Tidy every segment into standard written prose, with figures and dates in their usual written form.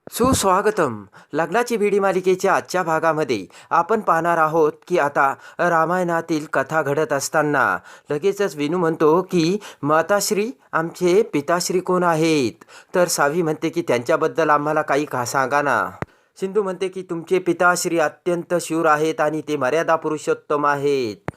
सुस्वागतम. लग्नाची भिडी मालिकेच्या आजच्या भागामध्ये आपण पाहणार आहोत की आता रामायणातील कथा घडत असताना लगेचच विनू म्हणतो की माताश्री आमचे पिताश्री कोण आहेत. तर सावी म्हणते की त्यांच्याबद्दल आम्हाला काही सांगा ना. सिंधू म्हणते की तुमचे पिताश्री अत्यंत शूर आहेत आणि ते मर्यादा पुरुषोत्तम आहेत.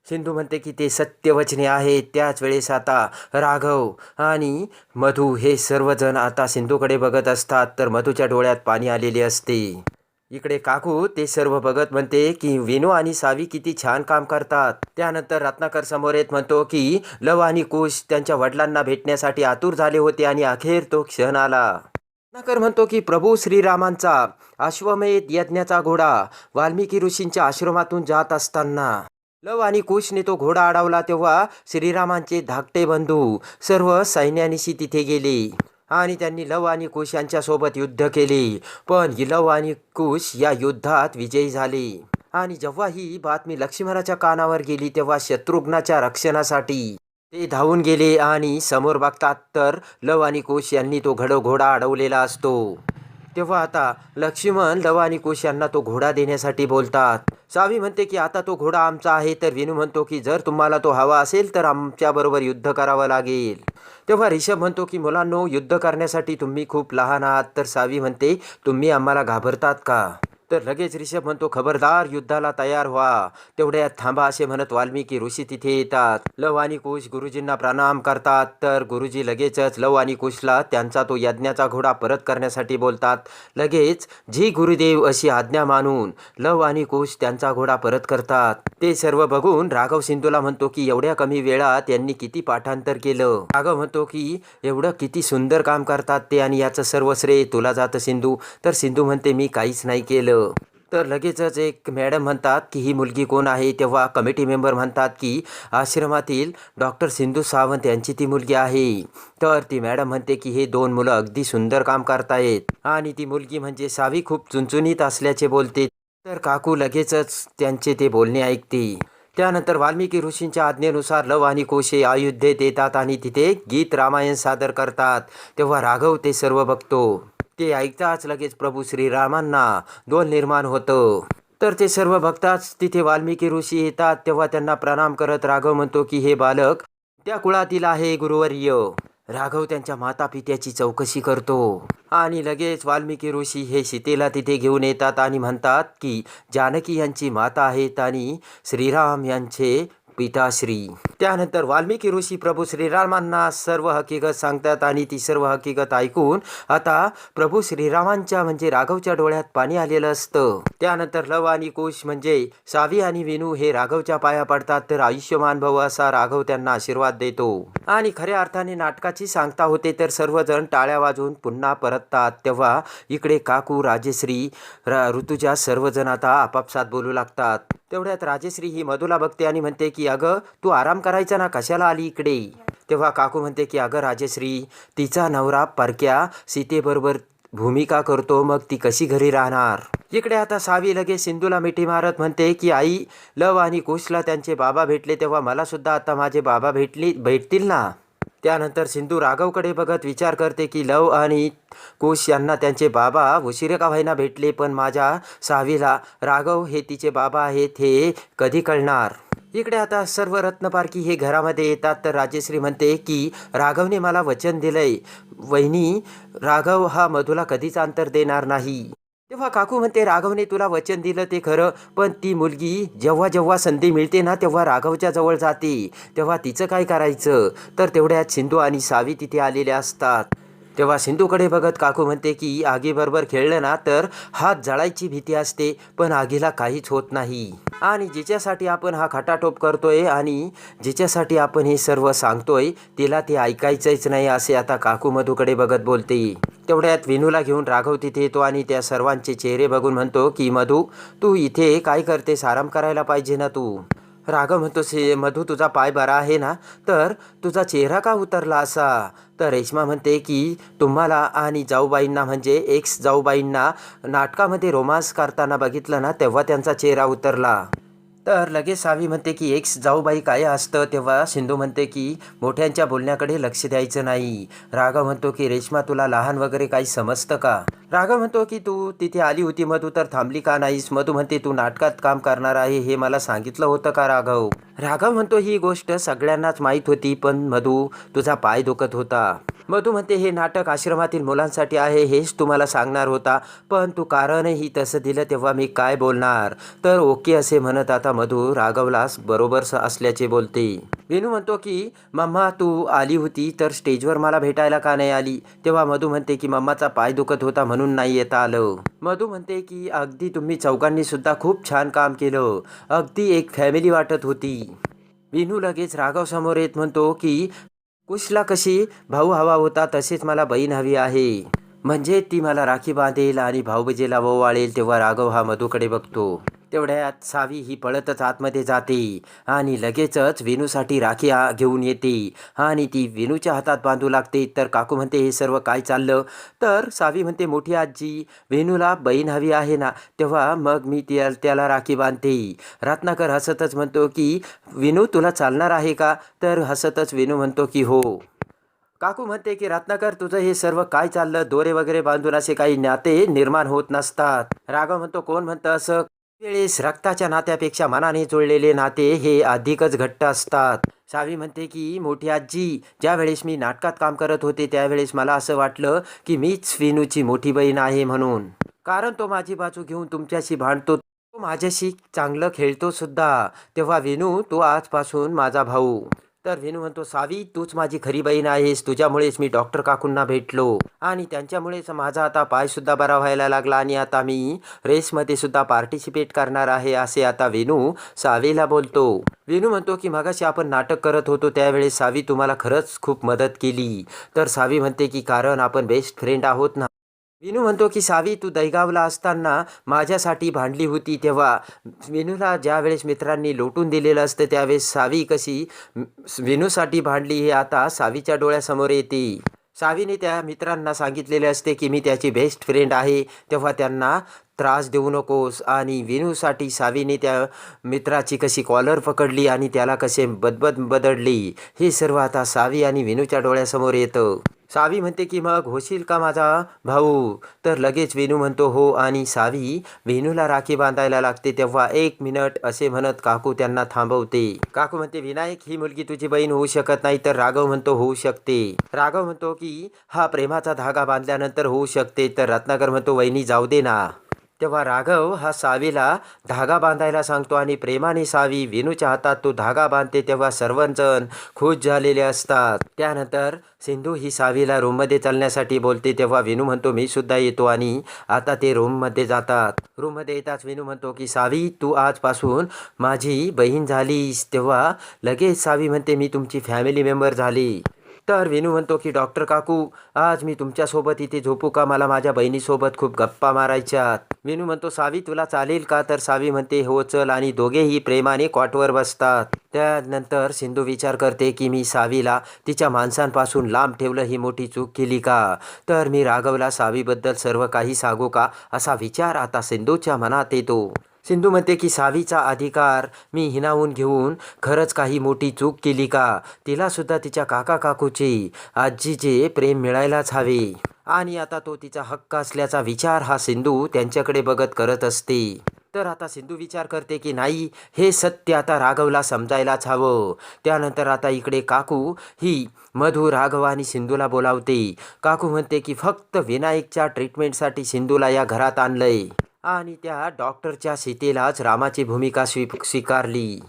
सिंधू म्हणते की ते सत्यवचने आहेत. त्याच वेळेस आता राघव आणि मधू हे सर्वजण आता सिंधूकडे बघत असतात. तर मधूच्या डोळ्यात पाणी आलेले असते. इकडे काकू ते सर्व बघत म्हणते की विनू आणि सावी किती छान काम करतात. त्यानंतर रत्नाकर समोर येत म्हणतो की लव आणि कुश त्यांच्या वडिलांना भेटण्यासाठी आतुर झाले होते आणि अखेर तो क्षण आला. रत्नाकर म्हणतो की प्रभू श्रीरामांचा अश्वमेध यज्ञाचा घोडा वाल्मिकी ऋषींच्या आश्रमातून जात असताना लव आणि कुशने तो घोडा अडवला तेव्हा श्रीरामांचे धाकटे बंधू सर्व सैन्यानिशी तिथे गेले आणि त्यांनी लव आणि कुश यांच्यासोबत युद्ध केले. पण लव आणि कुश या युद्धात विजयी झाले. आणि जेव्हा ही बातमी लक्ष्मणाच्या कानावर गेली तेव्हा शत्रुघ्नाच्या रक्षणासाठी ते धावून गेले आणि समोर बघतात तर लव आणि कुश यांनी तो घोडा अडवलेला असतो. तेव्हा आता लक्ष्मण लव आणि कुश यांना तो घोडा देण्यासाठी बोलतात. सावी म्हणते की आता तो घोडा आमचा आहे. तर विनू म्हणतो की जर तुम्हाला तो हवा असेल तर आमच्याबरोबर युद्ध करावं लागेल. तेव्हा ऋषभ म्हणतो की मुलांनो युद्ध करण्यासाठी तुम्ही खूप लहान आहात. तर सावी म्हणते तुम्ही आम्हाला घाबरतात का. तर लगेच ऋषभ म्हणतो खबरदार युद्धाला तयार व्हा. तेवढ्यात थांबा असे म्हणत वाल्मिकी ऋषी तिथे येतात. लव आणि कुश गुरुजींना प्रणाम करतात. तर गुरुजी लगेचच लव आणि कुशला त्यांचा तो यज्ञाचा घोडा परत करण्यासाठी बोलतात. लगेच जी गुरुदेव अशी आज्ञा मानून लव आणि कुश त्यांचा घोडा परत करतात. ते सर्व बघून राघव सिंधूला म्हणतो की एवढ्या कमी वेळात यांनी किती पाठांतर केलं. राघव म्हणतो की एवढं किती सुंदर काम करतात ते आणि याचं सर्व श्रेय तुला जातं सिंधू. तर सिंधू म्हणते मी काहीच नाही केलं. तर लगेचच एक मॅडम म्हणतात की ही मुलगी कोण आहे. तेव्हा कमिटी मेंबर म्हणतात की आश्रमातील डॉक्टर सिंधू सावंत यांची ती मुलगी आहे. तर ती मॅडम म्हणते की हे दोन मुलं अगदी सुंदर काम करतायत आणि ती मुलगी म्हणजे सावी खूप चुणचुणीत असल्याचे बोलते. तर काकू लगेचच त्यांचे ते बोलणे ऐकते. त्यानंतर वाल्मिकी ऋषींच्या आज्ञेनुसार लव आणि कुश हे अयोध्येत येतात आणि तिथे गीत रामायण सादर करतात. तेव्हा राघव ते सर्व बघतो. ते ऐकताच लगेच प्रभू श्रीरामांना दोन निर्माण होतं. तर ते सर्व बघताच तिथे वाल्मिकी ऋषी येतात. तेव्हा त्यांना प्रणाम करत राघव म्हणतो की हे बालक त्या कुळातील आहे गुरुवर्य. राघव त्यांच्या माता पित्याची चौकशी करतो आणि लगेच वाल्मिकी ऋषी हे सीतेला तिथे घेऊन येतात आणि म्हणतात की जानकी यांची माता आहेत आणि श्रीराम यांचे पिताश्री. त्यानंतर वाल्मिकी ऋषी प्रभू श्रीरामांना सर्व हकीकत सांगतात आणि ती सर्व हकीकत ऐकून आता प्रभू श्रीरामांच्या म्हणजे राघवच्या डोळ्यात पाणी आलेलं असतं. त्यानंतर लव आणि कुश म्हणजे सावी आणि विनू हे राघवच्या पाया पडतात. तर आयुष्यमान भव असा राघव त्यांना आशीर्वाद देतो आणि खऱ्या अर्थाने नाटकाची सांगता होते. तर सर्वजण टाळ्या वाजवून पुन्हा परततात. तेव्हा इकडे काकू राजेश्री ऋतुजा सर्वजण आता आपापसात बोलू लागतात. तेवढ्यात राजेश्री ही मधूला बघते आणि म्हणते की अगं तू आराम करायचा ना कशाला आली इकडे. तेव्हा काकू म्हणते की अगं राजेश्री तिचा नवरा परक्या सीतेबरोबर भूमिका करतो मग ती कशी घरी राहणार. इकडे आता सावी लगेच सिंधूला मिठी मारत म्हणते की आई लव आणि कुशला त्यांचे बाबा भेटले तेव्हा मला सुद्धा आता माझे बाबा भेटतील ना. त्यानंतर सिंधू राघवकडे बघत विचार करते की लव आणि कुश यांना त्यांचे बाबा उशिरा का व्हायना भेटले. पण माझ्या सावीला राघव हे तिचे बाबा आहेत हे कधी कळणार. इकडे आता सर्व रत्नपारखी हे घरामध्ये येतात. तर राजेश्री म्हणते की राघवने मला वचन दिलंय वहिनी राघव हा मधूला कधीच अंतर देणार नाही. तेव्हा काकू म्हणते राघवने तुला वचन दिलं ते खरं पण ती मुलगी जेव्हा जेव्हा संधी मिळते ना तेव्हा राघवच्या जवळ जाते तेव्हा तिचं काय करायचं. तर तेवढ्यात सिंधू आणि सावी तिथे आलेल्या असतात. तेव्हा सिंधूकडे बघत काकू म्हणते की आगीबरोबर खेळलं ना तर हात जळायची भीती असते पण आगीला काहीच होत नाही. आणि जिच्यासाठी आपण हा खटाटोप करतोय आणि जिच्यासाठी आपण हे सर्व सांगतोय तिला ते ऐकायचंच नाही असे आता काकू मधूकडे बघत बोलते. तेवढ्यात विनूला घेऊन राघव तिथे येतो आणि त्या सर्वांचे चेहरे बघून म्हणतो की मधू तू इथे काय करतेस आराम करायला पाहिजे ना तू. राघव म्हणतो मधू तुझा पाय बरा आहे ना. तर तुझा चेहरा का उतरला असा. तर रेश्मा म्हणते की तुम्हाला आणि जाऊबाईंना म्हणजे एक्स जाऊबाईंना नाटकामध्ये रोमांस करताना बघितलं ना तेव्हा त्यांचा चेहरा उतरला. तर लगेच सावी म्हणते की एक्स जाऊबाई काय असतं. तेव्हा सिंधू म्हणते की मोठ्यांच्या बोलण्याकडे लक्ष द्यायचं नाही. राघव म्हणतो की रेश्मा तुला लहान वगैरे काही समजतं का. राघव म्हणतो की तू तिथे आली होती मधू तर थांबली का नाहीस. मधू म्हणते तू नाटकात काम करणार आहे हे मला सांगितलं होतं का राघव. राघव म्हणतो ही गोष्ट सगळ्यांनाच माहीत होती पण मधू तुझा पाय दुखत होता. मधू म्हणते हे नाटक आश्रमातील मुलांसाठी आहे हेच तुम्हाला सांगणार होता पण तू कारणही तसं दिलं तेव्हा मी काय बोलणार. तर ओके असे म्हणत आता मधू राघवला बरोबर असल्याचे बोलते. विनू म्हणतो की मम्मा तू आली होती तर स्टेजवर मला भेटायला का नाही आली. तेव्हा मधू म्हणते की मम्माचा पाय दुखत होता म्हणून नाही येता आलं. मधू म्हणते की अगदी तुम्ही चौघांनी सुद्धा खूप छान काम केलं. अगदी एक फॅमिली वाटत होती. विनू लगेच राघव समोर येत म्हणतो की कुशला कशी भाऊ हवा होता तसेच मला बहीण हवी आहे. म्हणजे ती मला राखी बांधेल आणि भाऊबीजेला ओवाळेल. तेव्हा राघव हा मधूकडे बघतो. तेवढ्यात सावी ही पळतच आतमध्ये जाते आणि लगेचच विनूसाठी राखी घेऊन येते आणि ती विनूच्या हातात बांधू लागते. तर काकू म्हणते हे सर्व काय चाललं. तर सावी म्हणते मोठी आजी विनूला बहीण हवी आहे ना तेव्हा मग मी त्याला राखी बांधते. रत्नाकर हसतच म्हणतो की विनू तुला चालणार आहे का. तर हसतच विनू म्हणतो की हो. काकू म्हणते की रत्नाकर तुझं हे सर्व काय चाललं. दोरे वगैरे बांधून असे काही नाते निर्माण होत नसतात. राघव म्हणतो कोण म्हणतं असं. वेळेस रक्ताच्या नात्यापेक्षा मनाने जुळलेले नाते हे अधिकच घट्ट असतात. सावी म्हणते की मोठी आजी ज्या वेळेस मी नाटकात काम करत होते त्यावेळेस मला असं वाटलं की मीच विनूची मोठी बहीण आहे म्हणून. कारण तो माझी बाजू घेऊन तुमच्याशी भांडतो तो माझ्याशी चांगलं खेळतो सुद्धा. तेव्हा विनू तू आजपासून माझा भाऊ. तर विनू म्हणतो सावी तूच माझी खरी बहीण आहेस. तुझ्यामुळेच मी डॉक्टर काकूंना भेटलो आणि त्यांच्यामुळेच माझा आता पाय सुद्धा बरा व्हायला लागला आणि आता मी रेसमध्ये सुद्धा पार्टिसिपेट करणार आहे असे आता विनू सावीला बोलतो. विनू म्हणतो की मगाशी आपण नाटक करत होतो त्यावेळेस सावी तुम्हाला खरंच खूप मदत केली. तर सावी म्हणते की कारण आपण बेस्ट फ्रेंड आहोत ना. विनू म्हणतो की सावी तू दहीगावला असताना माझ्यासाठी भांडली होती तेव्हा विनूला ज्यावेळेस मित्रांनी लोटून दिलेलं असतं त्यावेळेस सावी कशी विनूसाठी भांडली हे आता सावीच्या डोळ्यासमोर येते. सावीने त्या मित्रांना सांगितलेले असते की मी त्याची बेस्ट फ्रेंड आहे तेव्हा त्यांना त्रास देऊ नकोस. आणि विनूसाठी सावीने त्या मित्राची कशी कॉलर पकडली आणि त्याला कसे बदडली हे सर्व आता सावी आणि विनूच्या डोळ्यासमोर येतं. सावी म्हणते की मग होशील का माझा भाऊ. तर लगेच विनू म्हणतो हो आणि सावी विनूला राखी बांधायला लागते. तेव्हा 1 मिनिट असे म्हणत काकू त्यांना थांबवते. काकू म्हणते विनायक ही मुलगी तुझी बहीण होऊ शकत नाही. तर राघव म्हणतो होऊ शकते. राघव म्हणतो की हा प्रेमाचा धागा बांधल्यानंतर होऊ शकते. तर रत्नाकर म्हणतो वहिनी जाऊ दे ना. तेव्हा राघव हा सावीला धागा बांधायला सांगतो आणि प्रेमाने सावी विनूच्या हातात तो धागा बांधते. तेव्हा सर्वजण खुश झालेले असतात. त्यानंतर सिंधू ही सावीला रूममध्ये चालण्यासाठी बोलते. तेव्हा विनू म्हणतो मी सुद्धा येतो आणि आता ते रूममध्ये जातात. रूममध्ये येताच विनू म्हणतो की सावी तू आजपासून माझी बहीण झालीस. तेव्हा लगेच सावी म्हणते मी तुमची फॅमिली मेंबर झाली. तर विनू म्हणतो की डॉक्टर काकू आज मी तुमच्यासोबत इथे झोपू का. मला माझ्या बहिणीसोबत खूप गप्पा मारायच्यात. विनू म्हणतो सावी तुला चालेल का. तर सावी म्हणते हो चल आणि दोघेही प्रेमाने कॉटवर बसतात. त्यानंतर सिंधू विचार करते की मी सावीला तिच्या माणसांपासून लांब ठेवलं ही मोठी चूक केली का. तर मी राघवला सावीबद्दल सर्व काही सांगू का असा विचार आता सिंधूच्या मनात येतो. सिंधू म्हणते की सावीचा अधिकार मी हिनावून घेऊन खरंच काही मोठी चूक केली का. तिला सुद्धा तिच्या काका काकूचे आजीचे प्रेम मिळायलाच हवे आणि आता तो तिचा हक्क असल्याचा विचार हा सिंधू त्यांच्याकडे बघत करत असते. तर आता सिंधू विचार करते की नाही हे सत्य आता राघवला समजायलाच हवं. त्यानंतर आता इकडे काकू ही मधू राघव आणि सिंधूला बोलावते. काकू म्हणते की फक्त विनायकच्या ट्रीटमेंटसाठी सिंधूला या घरात आणलंय आणि त्या डॉक्टरच्या सीतेलाच रामाची भूमिका स्वीकारली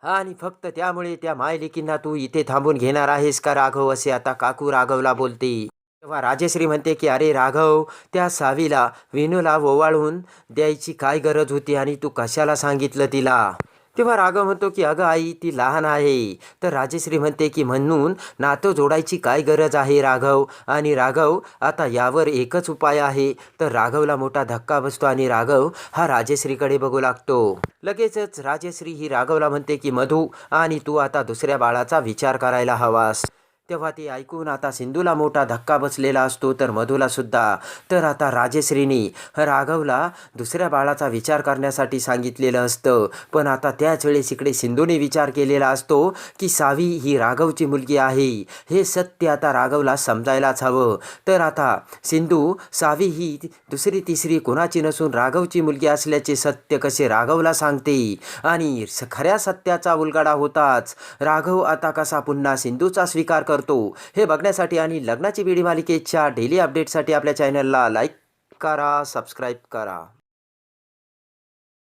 आणि फक्त त्यामुळे त्या मायलेकींना तू इथे थांबून घेणार आहेस का राघव असे आता काकू राघवला बोलते. तेव्हा राजेश्री म्हणते की अरे राघव त्या सावीला विनूला ओवाळून द्यायची काय गरज होती आणि तू कशाला सांगितलं तिला. तेव्हा राघव म्हणतो की अगं आई ती लहान आहे. तर राजेश्री म्हणते की म्हणून नातं जोडायची काय गरज आहे राघव. आणि राघव आता यावर एकच उपाय आहे. तर राघवला मोठा धक्का बसतो आणि राघव हा राजेश्रीकडे बघू लागतो. लगेचच राजेश्री ही राघवला म्हणते की मधू आणि तू आता दुसऱ्या बाळाचा विचार करायला हवास. तेव्हा ते ऐकून आता सिंधूला मोठा धक्का बसलेला असतो, तर मधूला सुद्धा. तर आता राजेश्रीनी राघवला दुसऱ्या बाळाचा विचार करण्यासाठी सांगितलेलं असतं. पण आता त्याच वेळेस इकडे सिंधूने विचार केलेला असतो की सावी ही राघवची मुलगी आहे. हे सत्य आता राघवला समजायलाच हवं. तर आता सिंधू सावी ही दुसरी तिसरी कोणाची नसून राघवची मुलगी असल्याचे सत्य कसे राघवला सांगते आणि खऱ्या सत्याचा उलगडा होताच राघव आता कसा पुन्हा सिंधूचा स्वीकार करतो हे बघण्यासाठी आणि लग्नाची बेडी मालिकेच्या डेली अपडेटसाठी आपल्या चॅनलला लाईक करा, सबस्क्राईब करा.